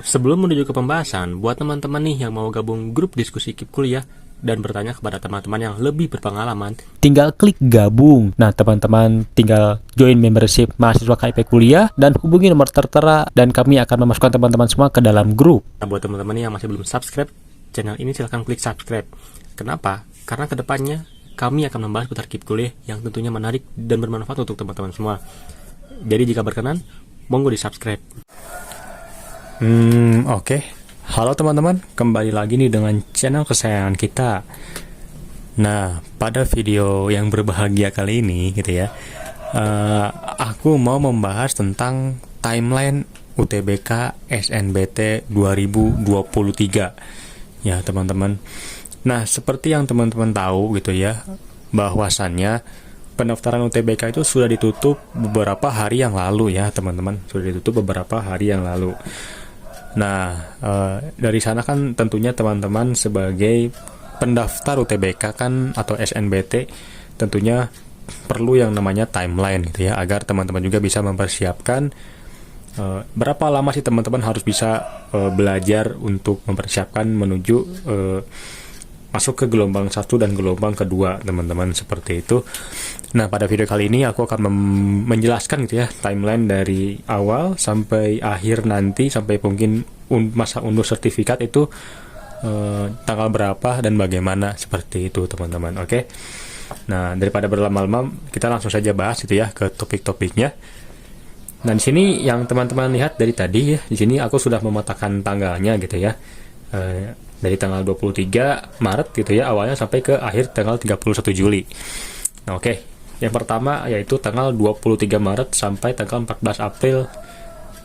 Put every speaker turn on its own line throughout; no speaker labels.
Sebelum menuju ke pembahasan, buat teman-teman nih yang mau gabung grup diskusi KIP kuliah dan bertanya kepada teman-teman yang lebih berpengalaman,
tinggal klik gabung. Nah, teman-teman tinggal join membership mahasiswa KIP kuliah dan hubungi nomor tertera dan kami akan memasukkan teman-teman semua ke dalam grup.
nah buat teman-teman yang masih belum subscribe channel ini, silahkan klik subscribe. Kenapa? Karena kedepannya kami akan membahas putar KIP kuliah yang tentunya menarik dan bermanfaat untuk teman-teman semua. Jadi jika berkenan, monggo di subscribe. Oke. Halo teman-teman, kembali lagi nih dengan channel kesayangan kita. Nah, pada video yang berbahagia kali ini gitu ya, aku mau membahas tentang timeline UTBK SNBT 2023 ya teman-teman. Nah, seperti yang teman-teman tahu gitu ya, bahwasannya pendaftaran UTBK itu sudah ditutup beberapa hari yang lalu ya teman-teman, sudah ditutup beberapa hari yang lalu. Nah, dari sana kan tentunya teman-teman sebagai pendaftar UTBK kan atau SNBT tentunya perlu yang namanya timeline gitu ya, agar teman-teman juga bisa mempersiapkan berapa lama sih teman-teman harus bisa belajar untuk mempersiapkan menuju masuk ke gelombang 1 dan gelombang kedua teman-teman, seperti itu. Nah, pada video kali ini aku akan menjelaskan gitu ya timeline dari awal sampai akhir nanti, sampai mungkin masa undur sertifikat itu tanggal berapa dan bagaimana, seperti itu teman-teman. Oke. Nah, daripada berlama-lama, kita langsung saja bahas itu ya ke topik-topiknya. Nah, di sini yang teman-teman lihat dari tadi ya, di sini aku sudah memetakan tanggalnya gitu ya. Dari tanggal 23 Maret gitu ya awalnya sampai ke akhir tanggal 31 Juli. Nah, oke. Yang pertama yaitu tanggal 23 Maret sampai tanggal 14 April.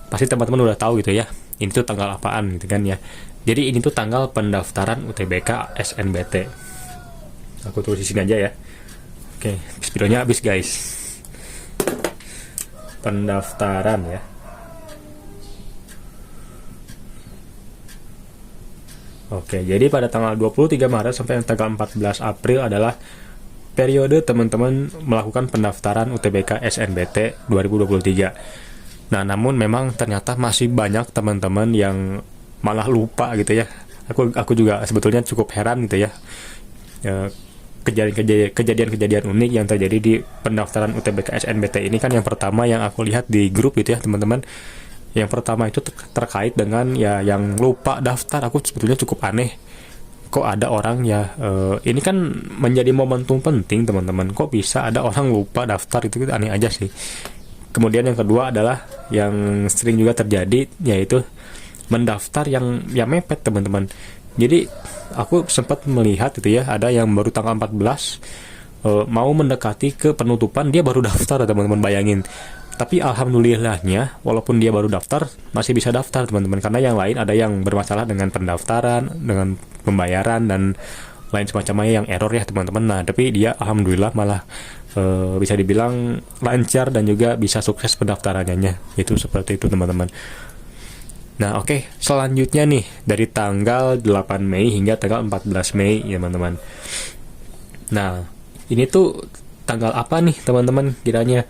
Pasti teman-teman udah tahu gitu ya. Ini tuh tanggal apaan gitu kan ya. Jadi ini tuh tanggal pendaftaran UTBK SNBT. Aku tulis di sini aja ya. Oke, videonya habis guys. Pendaftaran ya. Oke, jadi pada tanggal 23 Maret sampai tanggal 14 April adalah periode teman-teman melakukan pendaftaran UTBK SNBT 2023. Nah, namun memang ternyata masih banyak teman-teman yang malah lupa gitu ya. Aku juga sebetulnya cukup heran gitu ya. Kejadian-kejadian unik yang terjadi di pendaftaran UTBK SNBT ini kan yang pertama yang aku lihat di grup itu ya, teman-teman. Yang pertama itu terkait dengan ya yang lupa daftar. Aku sebetulnya cukup aneh. Kok ada orang ya, ini kan menjadi momentum penting teman-teman. Kok bisa ada orang lupa daftar, itu aneh aja sih. Kemudian yang kedua adalah yang sering juga terjadi, yaitu mendaftar yang mepet teman-teman. Jadi aku sempat melihat itu ya, ada yang baru tanggal 14 mau mendekati ke penutupan, dia baru daftar teman-teman, bayangin. Tapi alhamdulillahnya walaupun dia baru daftar masih bisa daftar teman-teman, karena yang lain ada yang bermasalah dengan pendaftaran, dengan pembayaran dan lain semacamnya yang error ya teman-teman. Nah, tapi dia alhamdulillah malah bisa dibilang lancar dan juga bisa sukses pendaftarannya. Itu seperti itu teman-teman. Nah, oke, selanjutnya nih dari tanggal 8 Mei hingga tanggal 14 Mei ya teman-teman. Nah, ini tuh tanggal apa nih teman-teman kiranya?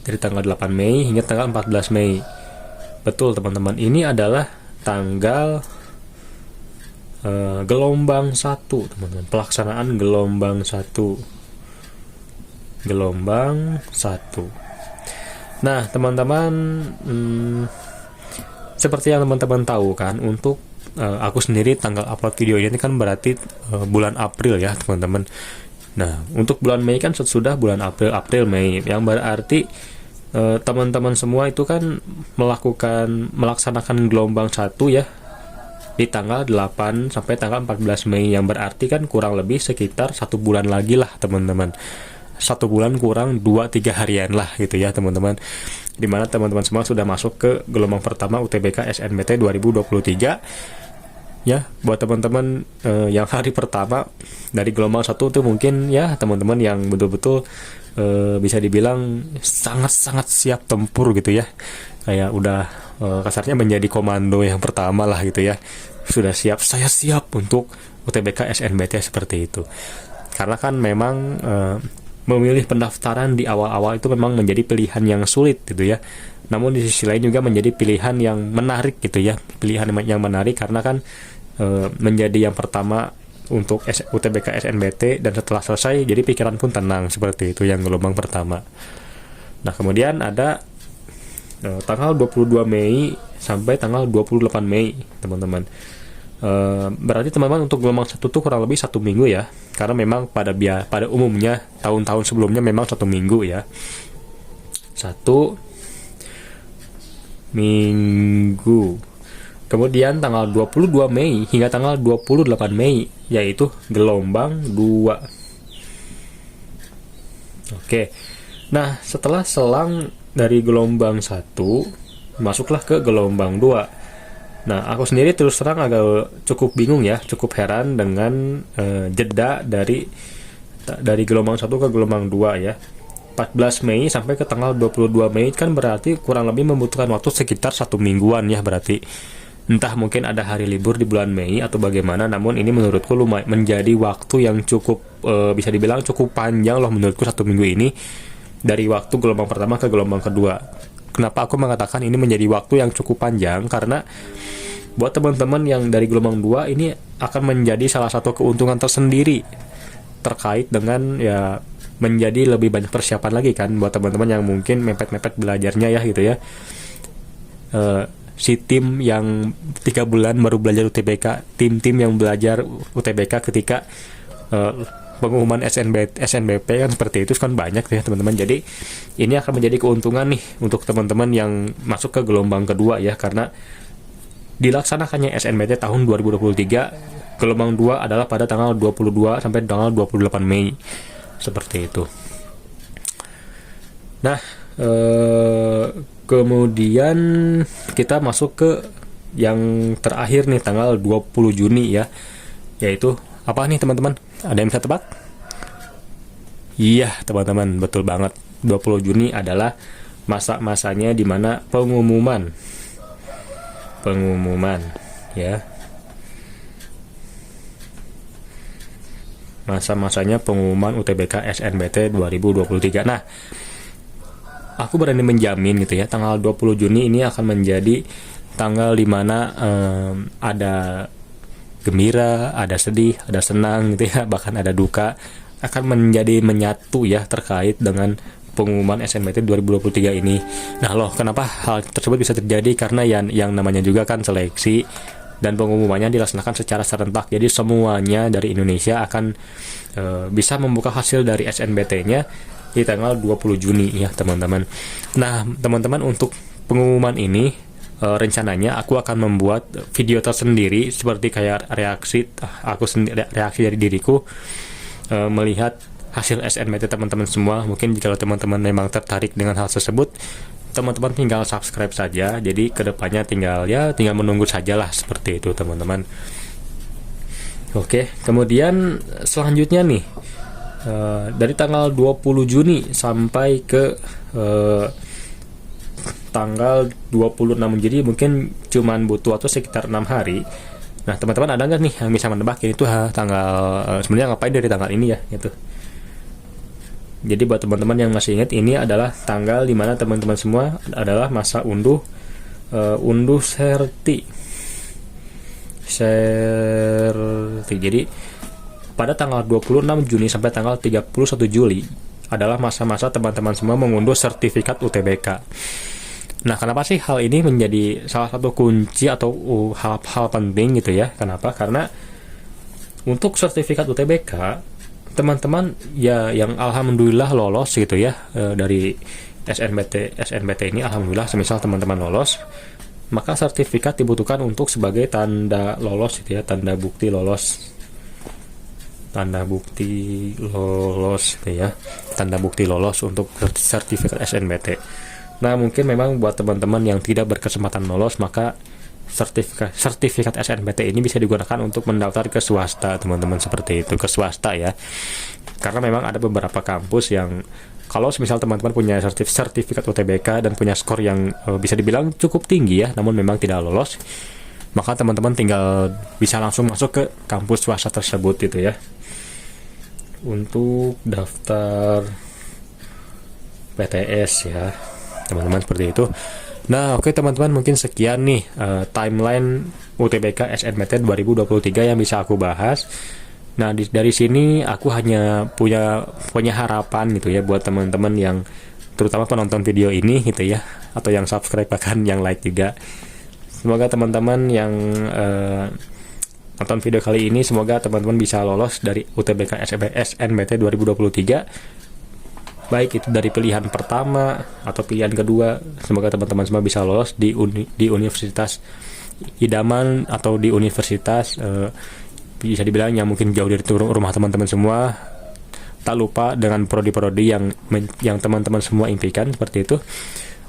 Dari tanggal 8 Mei hingga tanggal 14 Mei. Betul teman-teman, ini adalah tanggal gelombang 1 teman-teman. Pelaksanaan gelombang 1. Gelombang 1. Nah teman-teman, seperti yang teman-teman tahu kan, untuk aku sendiri tanggal upload video ini kan berarti bulan April ya teman-teman. Nah, untuk bulan Mei kan sudah bulan April Mei, yang berarti teman-teman semua itu kan melaksanakan gelombang 1 ya di tanggal 8 sampai tanggal 14 Mei, yang berarti kan kurang lebih sekitar 1 bulan lagi lah teman-teman. 1 bulan kurang 2-3 harian lah gitu ya teman-teman, dimana teman-teman semua sudah masuk ke gelombang pertama UTBK SNBT 2023 ya. Buat teman-teman yang hari pertama dari gelombang 1 itu mungkin ya teman-teman yang betul-betul bisa dibilang sangat-sangat siap tempur gitu ya, kayak udah kasarnya menjadi komando yang pertama lah gitu ya. Sudah siap, saya siap untuk UTBK SNBT seperti itu. Karena kan memang memilih pendaftaran di awal-awal itu memang menjadi pilihan yang sulit gitu ya. namun di sisi lain juga menjadi pilihan yang menarik gitu ya, pilihan yang menarik karena kan menjadi yang pertama untuk UTBK SNBT, dan setelah selesai jadi pikiran pun tenang, seperti itu yang gelombang pertama. Nah kemudian ada tanggal 22 Mei sampai tanggal 28 Mei teman-teman. Berarti teman-teman untuk gelombang 1 tuh kurang lebih 1 minggu ya, karena memang pada umumnya tahun-tahun sebelumnya memang 1 minggu ya, 1 minggu. Kemudian tanggal 22 Mei hingga tanggal 28 Mei yaitu gelombang 2. Oke. Nah, setelah selang dari gelombang 1, masuklah ke gelombang 2. Nah, aku sendiri terus terang agak cukup bingung ya, cukup heran dengan jeda dari gelombang 1 ke gelombang 2 ya. 14 Mei sampai ke tanggal 22 Mei kan berarti kurang lebih membutuhkan waktu sekitar 1 mingguan ya berarti. Entah mungkin ada hari libur di bulan Mei atau bagaimana, namun ini menurutku lumayan menjadi waktu yang cukup bisa dibilang cukup panjang loh menurutku 1 minggu ini, dari waktu gelombang pertama ke gelombang kedua. Kenapa aku mengatakan ini menjadi waktu yang cukup panjang? Karena buat teman-teman yang dari gelombang 2 ini akan menjadi salah satu keuntungan tersendiri terkait dengan ya menjadi lebih banyak persiapan lagi kan buat teman-teman yang mungkin mepet-mepet belajarnya ya gitu ya. Si tim yang 3 bulan baru belajar UTBK, tim-tim yang belajar UTBK ketika pengumuman SNBP kan seperti itu kan banyak ya teman-teman. Jadi ini akan menjadi keuntungan nih untuk teman-teman yang masuk ke gelombang kedua ya, karena dilaksanakannya SNBT tahun 2023 gelombang 2 adalah pada tanggal 22 sampai tanggal 28 Mei seperti itu. Nah, kemudian kita masuk ke yang terakhir nih tanggal 20 Juni ya, yaitu apa nih teman-teman? Ada yang bisa tebak? Iya teman-teman, betul banget. 20 Juni adalah masa-masanya dimana pengumuman ya, masa-masanya pengumuman UTBK SNBT 2023. Nah, aku berani menjamin gitu ya, tanggal 20 Juni ini akan menjadi tanggal dimana ada gembira, ada sedih, ada senang gitu ya, bahkan ada duka, akan menjadi menyatu ya terkait dengan pengumuman SNBT 2023 ini. Nah loh, kenapa hal tersebut bisa terjadi? Karena yang namanya juga kan seleksi, dan pengumumannya dilaksanakan secara serentak. Jadi semuanya dari Indonesia akan bisa membuka hasil dari SNBT-nya di tanggal 20 Juni ya teman-teman. Nah teman-teman, untuk pengumuman ini rencananya aku akan membuat video tersendiri seperti kayak reaksi dari diriku melihat hasil SNBT teman-teman semua. Mungkin jika teman-teman memang tertarik dengan hal tersebut, teman-teman tinggal subscribe saja. Jadi kedepannya tinggal menunggu sajalah, seperti itu teman-teman. Oke, kemudian selanjutnya nih dari tanggal 20 Juni sampai ke tanggal 26, jadi mungkin cuman butuh waktu sekitar 6 hari. Nah teman-teman, ada nggak nih yang bisa menebak ini tuh tanggal sebenarnya ngapain dari tanggal ini ya gitu. Jadi buat teman-teman yang masih ingat, ini adalah tanggal dimana teman-teman semua adalah masa unduh serti. Jadi pada tanggal 26 Juni sampai tanggal 31 Juli adalah masa-masa teman-teman semua mengunduh sertifikat UTBK. Nah, kenapa sih hal ini menjadi salah satu kunci atau hal penting gitu ya? Kenapa? Karena untuk sertifikat UTBK, teman-teman ya yang alhamdulillah lolos gitu ya dari SNBT ini, alhamdulillah semisal teman-teman lolos, maka sertifikat dibutuhkan untuk sebagai tanda lolos gitu ya, tanda bukti lolos gitu ya, tanda bukti lolos untuk sertifikat SNBT. Nah mungkin memang buat teman-teman yang tidak berkesempatan lolos, maka sertifikat SNBT ini bisa digunakan untuk mendaftar ke swasta teman-teman, seperti itu, ke swasta ya. Karena memang ada beberapa kampus yang kalau misal teman-teman punya sertifikat UTBK dan punya skor yang bisa dibilang cukup tinggi ya, namun memang tidak lolos, maka teman-teman tinggal bisa langsung masuk ke kampus swasta tersebut gitu ya, untuk daftar PTS ya. teman-teman, seperti itu. Nah, oke teman-teman, mungkin sekian nih timeline UTBK SNMT 2023 yang bisa aku bahas. Nah, dari sini aku hanya punya harapan gitu ya buat teman-teman yang terutama penonton video ini gitu ya, atau yang subscribe bahkan yang like juga. Semoga teman-teman yang nonton video kali ini, semoga teman-teman bisa lolos dari UTBK SNMT 2023. Baik itu dari pilihan pertama atau pilihan kedua, semoga teman-teman semua bisa lolos di universitas idaman atau di universitas bisa dibilang yang mungkin jauh dari rumah teman-teman semua. Tak lupa dengan prodi-prodi yang teman-teman semua impikan, seperti itu.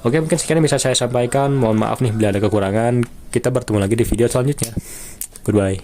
Oke, mungkin sekian yang bisa saya sampaikan. Mohon maaf nih bila ada kekurangan. Kita bertemu lagi di video selanjutnya. Goodbye.